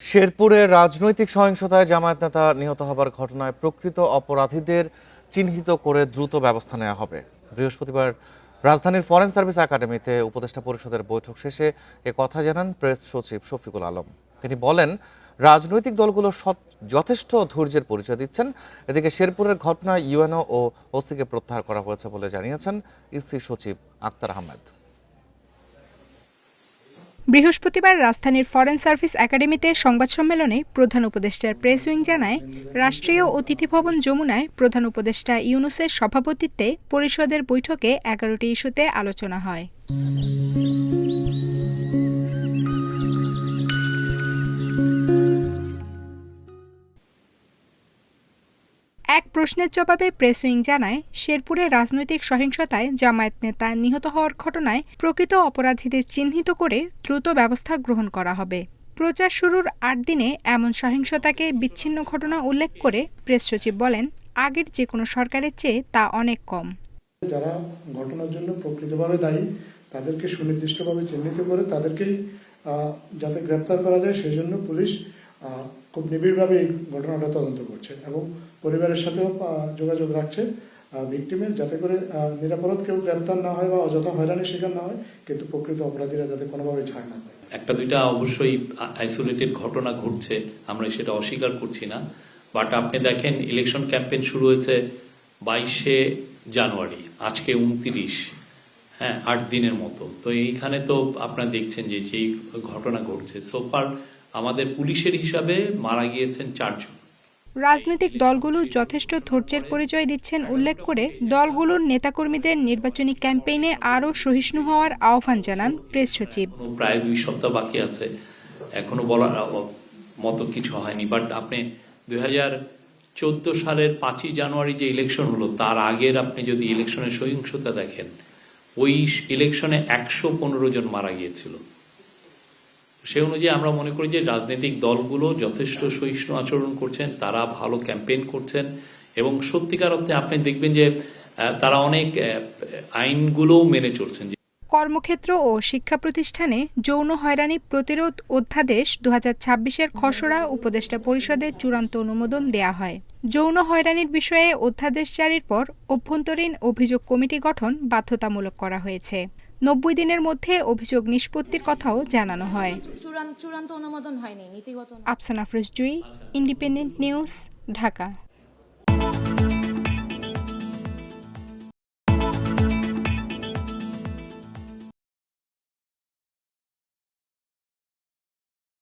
শেরপুরে রাজনৈতিক সহিংসতায় জামায়াত নেতা নিহত হবার ঘটনায় প্রকৃত অপরাধীদের চিহ্নিত করে দ্রুত ব্যবস্থা নেওয়া হবে। বৃহস্পতিবার রাজধানীর ফরেন সার্ভিস একাডেমিতে উপদেষ্টা পরিষদের বৈঠক শেষে কথা জানান প্রেস সচিব শফিকুল আলম। তিনি বলেন, রাজনৈতিক দলগুলো যথেষ্ট ধৈর্যের পরিচয় দিচ্ছেন। এদিকে শেরপুরের ঘটনায় ইউএনও ও ওসিকে প্রত্যাহার করা হয়েছে বলে জানিয়েছেন ইসি সচিব আক্তার আহমেদ। বৃহস্পতিবার রাজধানীর ফরেন সার্ভিস একাডেমিতে সংবাদ সম্মেলনে প্রধান উপদেষ্টার প্রেস উইং জানায়, রাষ্ট্রীয় অতিথি ভবন যমুনায় প্রধান উপদেষ্টা ইউনূসের সভাপতিত্বে পরিষদের বৈঠকে 11টি ইস্যুতে আলোচনা হয়। এক প্রশ্নের জবাবে প্রেস উইং জানায়, শেরপুরে রাজনৈতিক সহিংসতায় জামায়াত নেতা নিহত হওয়ার ঘটনায় প্রকৃত অপরাধীদের চিহ্নিত করে দ্রুত ব্যবস্থা গ্রহণ করা হবে। প্রচার শুরুর 8 দিনে এমন সহিংসতাকে বিচ্ছিন্ন ঘটনা উল্লেখ করে প্রেস সচিব বলেন, আগের যে কোনো সরকারের চেয়ে তা অনেক কম। যারা ঘটনার জন্য প্রকৃতভাবে দায়ী তাদেরকে সুনির্দিষ্টভাবে চিহ্নিত করে তাদেরকেই যাতে গ্রেপ্তার করা যায় সেজন্য পুলিশ খুব নিবিড়ভাবে এই ঘটনাটা তদন্ত করছে এবং পরিবারের সাথেও যোগাযোগ রাখছে ভিকটিমের, যাতে করে নিরাপরাধ কেউ গ্রেপ্তার না হয় বা অযথা হয়রানির শিকার না হয়, কিন্তু প্রকৃত অপরাধীরা যাতে কোনোভাবে ছাড় না পায়। একটা দুইটা অবশ্যই আইসোলেটেড ঘটনা ঘটছে, আমরা সেটা অস্বীকার করছি না। বাট আপনি দেখেন, ইলেকশন ক্যাম্পেইন শুরু হয়েছে 22শে জানুয়ারি, আজকে 29, 8 দিনের মতো। তো এইখানে তো আপনারা দেখছেন যে যেই ঘটনা ঘটছে, সোফার আমাদের পুলিশের হিসাবে মারা গিয়েছেন 4 জন। রাজনৈতিক দলগুলো যথেষ্ট ধৈর্যের পরিচয় দিচ্ছেন উল্লেখ করে দলগুলোর নেতাকর্মীদের নির্বাচনী ক্যাম্পেইনে আরও সহিষ্ণু হওয়ার আহ্বান জানান প্রেস সচিব। প্রায় 2 সপ্তাহ বাকি আছে, এখনো বলার মতো কিছু হয়নি। বাট আপনি 2014 সালের 5ই জানুয়ারি যে ইলেকশন হলো, তার আগের আপনি যদি ইলেকশনের সহিংসতা দেখেন, ওই ইলেকশনে 115 জন মারা গিয়েছিল। সে অনুযায়ী আমরা মনে করি যে রাজনৈতিক দলগুলো যথেষ্ট সহিষ্ণু আচরণ করছেন, তারা ভালো ক্যাম্পেইন করছেন এবং সত্যিকার অর্থে আপনি দেখবেন যে তারা অনেক আইনগুলোও মেনে চলছেন। কর্মক্ষেত্র ও শিক্ষা প্রতিষ্ঠানে যৌন হয়রানি প্রতিরোধ অধ্যাদেশ 2026-এর খসড়া উপদেষ্টা পরিষদের চূড়ান্ত অনুমোদন দেয়া হয়। যৌন হয়রানির বিষয়ে অধ্যাদেশ জারির পর অভ্যন্তরীণ অভিযোগ কমিটি গঠন বাধ্যতামূলক করা হয়েছে। 90 দিনের মধ্যে অভিযোগ নিষ্পত্তির কথাও জানানো হয়। চূড়ান্ত অনুমোদন হয়নি, নীতিগত। আফসানা আফরোজ জুই, ইন্ডিপেন্ডেন্ট নিউজ, ঢাকা।